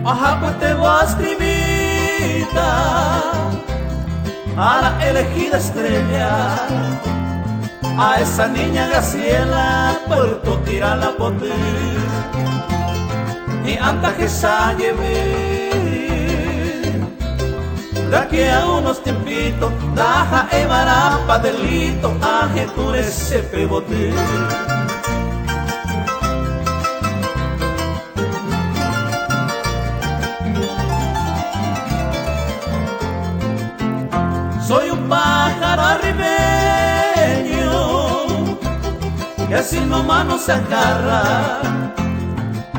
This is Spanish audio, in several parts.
Ajá, pues te voy a escribir a la elegida estrella, a esa niña Graciela, Puerto Tirala Poté, y antes que se lleve de aquí a unos tiempitos, daja e barapa delito, aje tú ese pebote. Soy un pájaro arribeño que así nomás no se agarra.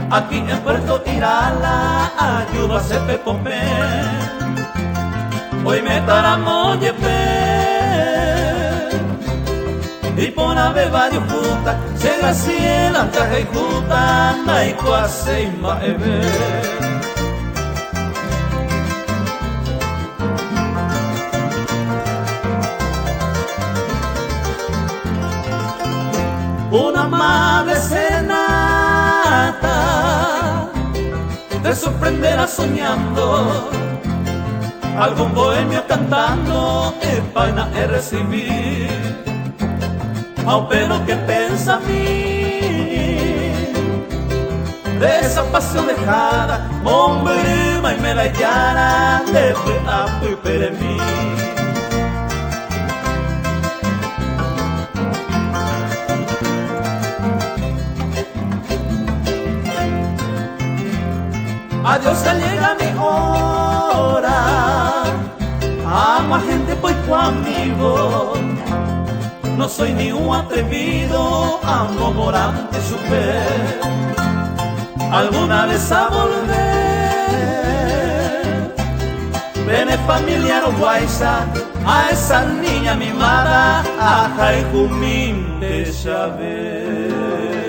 Aquí en Puerto Tirala ayuda a ser pepopé. Hoy me taramo llevé y por ave varios puta se Graciela caja y juta y cuase y maebe. Una madre senata te sorprenderá soñando algún bohemio cantando en vaina es recibir a un pelo que piensa a mí de esa pasión dejada, hombre, y me la llana de peato y peremí. Adiós ya llega mi hora, amo a gente pues tu amigo, no soy ni un atrevido, amo morante su fe, alguna vez a volver, vene familiar o guaysa, a esa niña mimada, a Jaicumín de Chávez.